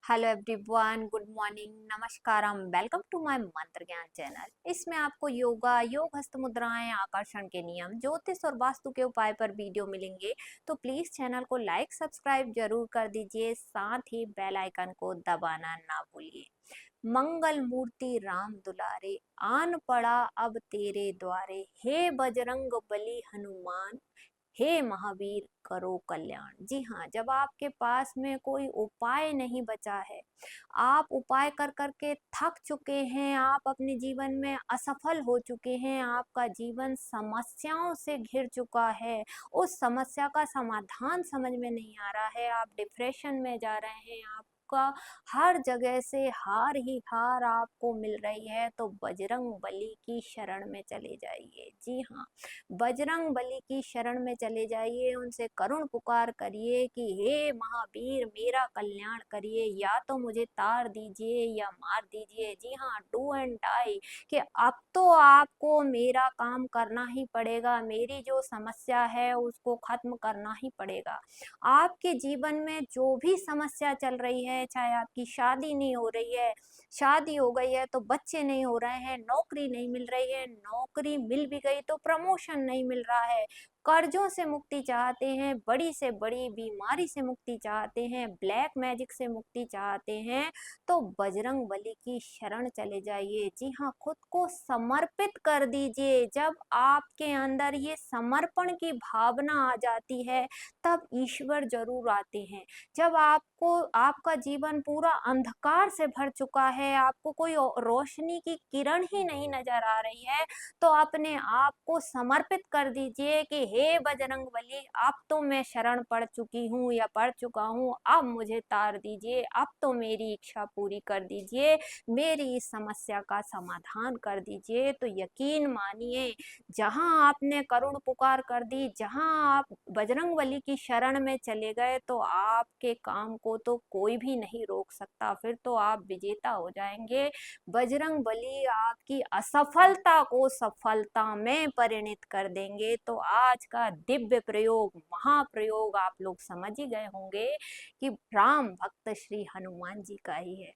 Hello everyone, good morning, नमस्कारम, welcome to my Mantra Gyan channel. इसमें आपको योगा, योग, हस्त मुद्राएं, आकर्षण के नियम, ज्योतिष और वास्तु के उपाय पर वीडियो मिलेंगे। तो प्लीज चैनल को लाइक सब्सक्राइब जरूर कर दीजिए, साथ ही बेल आइकन को दबाना ना भूलिए। मंगल मूर्ति राम दुलारे, आन पड़ा अब तेरे द्वारे, हे बजरंग बली हनुमान, हे महावीर करो कल्याण। जी हाँ, जब आपके पास में कोई उपाय नहीं बचा है, आप उपाय कर करके थक चुके हैं, आप अपने जीवन में असफल हो चुके हैं, आपका जीवन समस्याओं से घिर चुका है, उस समस्या का समाधान समझ में नहीं आ रहा है, आप डिप्रेशन में जा रहे हैं, आपका हर जगह से हार ही हार आपको मिल रही है, तो बजरंग बली की शरण में चले जाइए। जी हाँ, बजरंग बली की शरण में चले जाइए, उनसे करुण पुकार करिए कि हे महावीर मेरा कल्याण करिए, या तो मुझे तार दीजिए या मार दीजिए। जी हाँ, डू एंड डाई, कि अब तो आपको मेरा काम करना ही पड़ेगा, मेरी जो समस्या है उसको खत्म करना ही पड़ेगा। आपके जीवन में जो भी समस्या चल रही है, चाहे आपकी शादी नहीं हो रही है, शादी हो गई है तो बच्चे नहीं हो रहे हैं, नौकरी नहीं मिल रही है, नौकरी मिल भी गई तो प्रमोशन नहीं मिल रहा है, कर्जों से मुक्ति चाहते हैं, बड़ी से बड़ी बीमारी से मुक्ति चाहते हैं, ब्लैक मैजिक से मुक्ति चाहते हैं, तो बजरंग बली की शरण चले जाइए। जी हाँ, खुद को समर्पित कर दीजिए। जब आपके अंदर ये समर्पण की भावना आ जाती है, तब ईश्वर जरूर आते हैं। जब आपको आपका जीवन पूरा अंधकार से भर चुका है, आपको कोई रोशनी की किरण ही नहीं नजर आ रही है, तो अपने आप को समर्पित कर दीजिए कि हे बजरंग बली, अब तो मैं शरण पड़ चुकी हूँ या पड़ चुका हूँ, अब मुझे तार दीजिए, अब तो मेरी इच्छा पूरी कर दीजिए, मेरी इस समस्या का समाधान कर दीजिए। तो यकीन मानिए, जहाँ आपने करुण पुकार कर दी, जहाँ आप बजरंग बली की शरण में चले गए, तो आपके काम को तो कोई भी नहीं रोक सकता, फिर तो आप विजेता हो जाएंगे। बजरंग बली आपकी असफलता को सफलता में परिणित कर देंगे। तो आज का दिव्य प्रयोग, महाप्रयोग आप लोग समझ ही गए होंगे कि राम भक्त श्री हनुमान जी का ही है।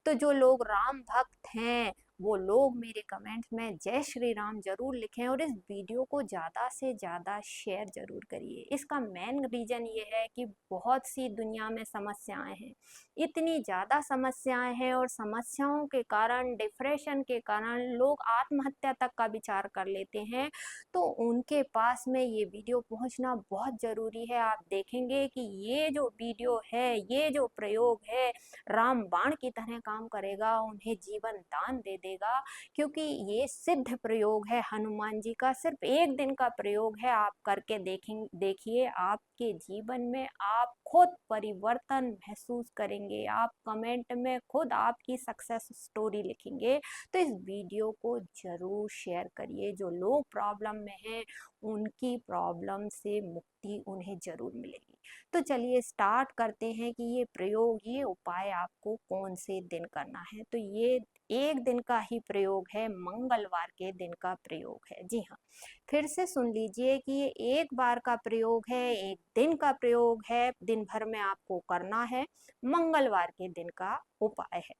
तो जो लोग राम भक्त हैं, वो लोग मेरे कमेंट्स में जय श्री राम जरूर लिखें, और इस वीडियो को ज़्यादा से ज़्यादा शेयर जरूर करिए। इसका मेन रीज़न ये है कि बहुत सी दुनिया में समस्याएं हैं, इतनी ज़्यादा समस्याएं हैं, और समस्याओं के कारण, डिप्रेशन के कारण लोग आत्महत्या तक का विचार कर लेते हैं। तो उनके पास में ये वीडियो पहुंचना बहुत ज़रूरी है। आप देखेंगे कि ये जो वीडियो है, ये जो प्रयोग है, रामबाण की तरह काम करेगा, उन्हें जीवन दान दे देगा, क्योंकि ये सिद्ध प्रयोग है हनुमान जी का। सिर्फ एक दिन का प्रयोग है, आप करके देखिए, आपके जीवन में आप खुद परिवर्तन महसूस करेंगे, आप कमेंट में खुद आपकी सक्सेस स्टोरी लिखेंगे। तो इस वीडियो को जरूर शेयर करिए, जो लोग प्रॉब्लम में हैं उनकी प्रॉब्लम से मुक्ति उन्हें जरूर मिलेगी। तो चलिए स्टार्ट करते हैं कि ये प्रयोग, ये उपाय आपको कौन से दिन करना है। तो ये एक दिन का ही प्रयोग है, मंगलवार के दिन का प्रयोग है। जी हाँ, फिर से सुन लीजिए कि ये एक बार का प्रयोग है, एक दिन का प्रयोग है, दिन भर में आपको करना है, मंगलवार के दिन का उपाय है।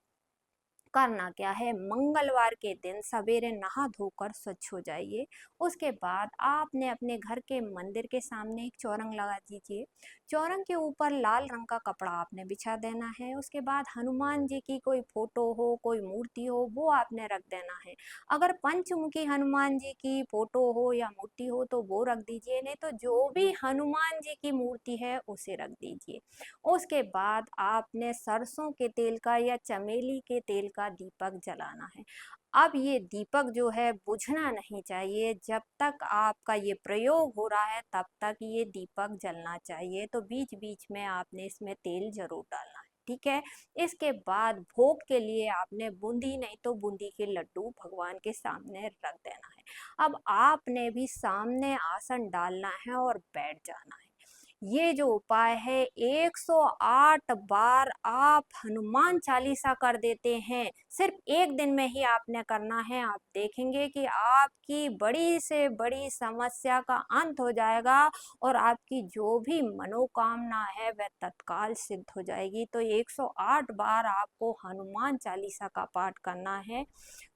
करना क्या है, मंगलवार के दिन सवेरे नहा धोकर स्वच्छ हो जाइए। उसके बाद आपने अपने घर के मंदिर के सामने एक चौरंग लगा दीजिए। चौरंग के ऊपर लाल रंग का कपड़ा आपने बिछा देना है। उसके बाद हनुमान जी की कोई फोटो हो, कोई मूर्ति हो, वो आपने रख देना है। अगर पंचमुखी हनुमान जी की फोटो हो या मूर्ति हो तो वो रख दीजिए, नहीं तो जो भी हनुमान जी की मूर्ति है उसे रख दीजिए। उसके बाद आपने सरसों के तेल का या चमेली के तेल का दीपक जलाना है। अब ये दीपक जो है बुझना नहीं चाहिए, जब तक आपका ये प्रयोग हो रहा है तब तक ये दीपक जलना चाहिए। तो बीच बीच में आपने इसमें तेल जरूर डालना है, ठीक है। इसके बाद भोग के लिए आपने बूंदी, नहीं तो बूंदी के लड्डू भगवान के सामने रख देना है। अब आपने भी सामने आसन डालना है और बैठ जाना है। ये जो उपाय है 108 बार आप हनुमान चालीसा कर देते हैं, सिर्फ एक दिन में ही आपने करना है। आप देखेंगे कि आपकी बड़ी से बड़ी समस्या का अंत हो जाएगा और आपकी जो भी मनोकामना है वह तत्काल सिद्ध हो जाएगी। तो 108 बार आपको हनुमान चालीसा का पाठ करना है।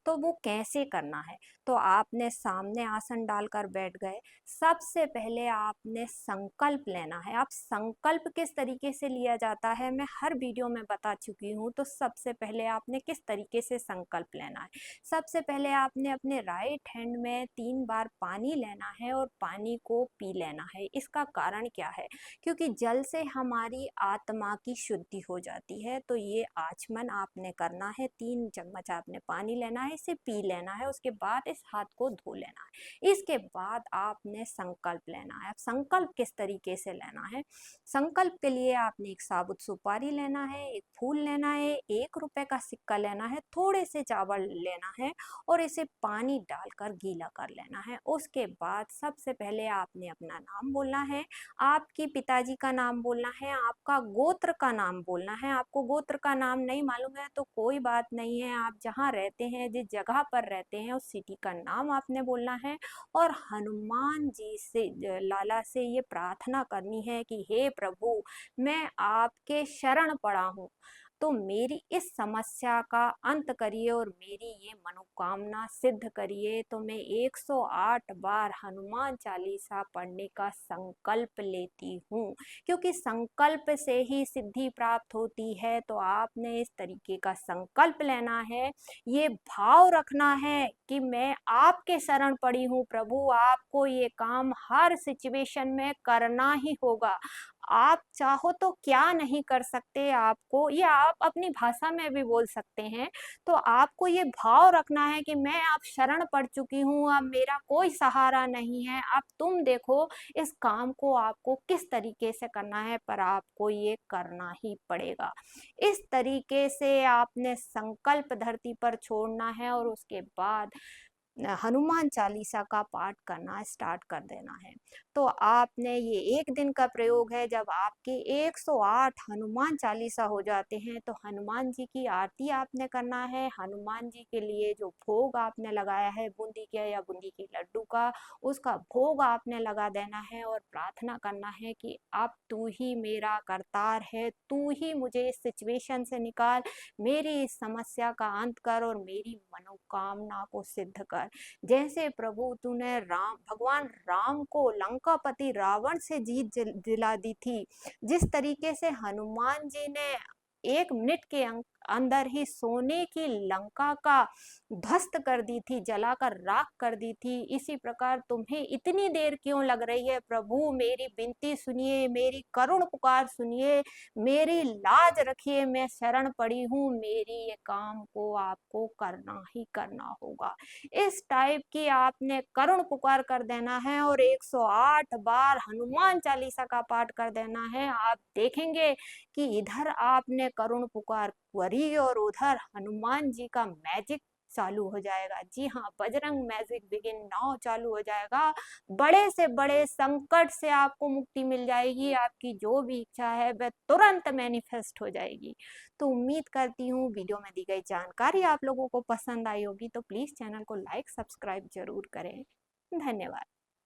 तो वो कैसे करना है? तो आपने सामने आसन डालकर बैठ गए। सबसे पहले आपने संकल्प लेना है। आप संकल्प किस तरीके से लिया जाता है मैं हर वीडियो में बता चुकी हूँ। तो सबसे पहले आपने किस तरीके से संकल्प लेना है? सबसे पहले आपने अपने राइट हैंड में 3 बार पानी लेना है और पानी को पी लेना है। इसका कारण क्या है? क्योंकि जल से हमारी आत्मा की शुद्धि हो जाती है। तो ये आचमन आपने करना है। 3 चम्मच आपने पानी लेना है, इसे पी लेना है, उसके बाद इस हाथ को धो लेना है। इसके बाद आपने संकल्प लेना है। अब संकल्प किस तरीके से लेना है? संकल्प के लिए आपने एक साबुत सुपारी लेना है, एक फूल लेना है, 1 रुपए का सिक्का लेना है, थोड़े से चावल लेना है और इसे पानी डालकर गीला कर लेना है। उसके बाद सबसे पहले आपने अपना नाम बोलना है, आपके पिताजी का नाम बोलना है, आपका गोत्र का नाम बोलना है। आपको गोत्र का नाम नहीं मालूम है तो कोई बात नहीं है, आप जहाँ रहते हैं, जिस जगह पर रहते हैं उस सिटी का नाम आपने बोलना है और हनुमान जी से लाला से ये प्रार्थना करनी है कि हे प्रभु, मैं आपके शरण पड़ा हूँ, तो मेरी इस समस्या का अंत करिए और मेरी ये मनोकामना सिद्ध करिए। तो मैं 108 बार हनुमान चालीसा पढ़ने का संकल्प लेती हूँ, क्योंकि संकल्प से ही सिद्धि प्राप्त होती है। तो आपने इस तरीके का संकल्प लेना है, ये भाव रखना है कि मैं आपके शरण पड़ी हूँ प्रभु, आपको ये काम हर सिचुएशन में करना ही होगा। आप चाहो तो क्या नहीं कर सकते, आपको ये आप अपनी भाषा में भी बोल सकते हैं। तो आपको ये भाव रखना है कि मैं आप शरण पड़ चुकी हूँ, अब मेरा कोई सहारा नहीं है, अब तुम देखो इस काम को आपको किस तरीके से करना है, पर आपको ये करना ही पड़ेगा। इस तरीके से आपने संकल्प धरती पर छोड़ना है और उसके बाद हनुमान चालीसा का पाठ करना स्टार्ट कर देना है। तो आपने ये एक दिन का प्रयोग है। जब आपके 108 हनुमान चालीसा हो जाते हैं तो हनुमान जी की आरती आपने करना है। हनुमान जी के लिए जो भोग आपने लगाया है बूंदी के या बूंदी के लड्डू का, उसका भोग आपने लगा देना है और प्रार्थना करना है कि अब तू ही मेरा करतार है, तू ही मुझे इस सिचुएशन से निकाल, मेरी इस समस्या का अंत कर और मेरी मनोकामना को सिद्ध कर। जैसे प्रभु तूने भगवान राम को लंकापति रावण से जीत दिला दी थी, जिस तरीके से हनुमान जी ने 1 मिनट के अंदर ही सोने की लंका का ध्वस्त कर दी थी, जलाकर राख कर दी थी, इसी प्रकार तुम्हें इतनी देर क्यों लग रही है प्रभु? मेरी विनती सुनिए, मेरी करुण पुकार सुनिए, मेरी लाज रखिए, मैं शरण पड़ी हूँ, मेरी ये काम को आपको करना ही करना होगा। इस टाइप की आपने करुण पुकार कर देना है और 108 बार हनुमान चालीसा का पाठ कर देना है। आप देखेंगे कि इधर आपने करुण पुकार करी और उधर हनुमान जी का मैजिक चालू हो जाएगा। जी हाँ, बजरंग मैजिक बिगिन नाउ चालू हो जाएगा। बड़े से बड़े संकट से आपको मुक्ति मिल जाएगी, आपकी जो भी इच्छा है वह तुरंत मैनिफेस्ट हो जाएगी। तो उम्मीद करती हूँ वीडियो में दी गई जानकारी आप लोगों को पसंद आई होगी। तो प्लीज चैनल को लाइक सब्सक्राइब जरूर करें। धन्यवाद।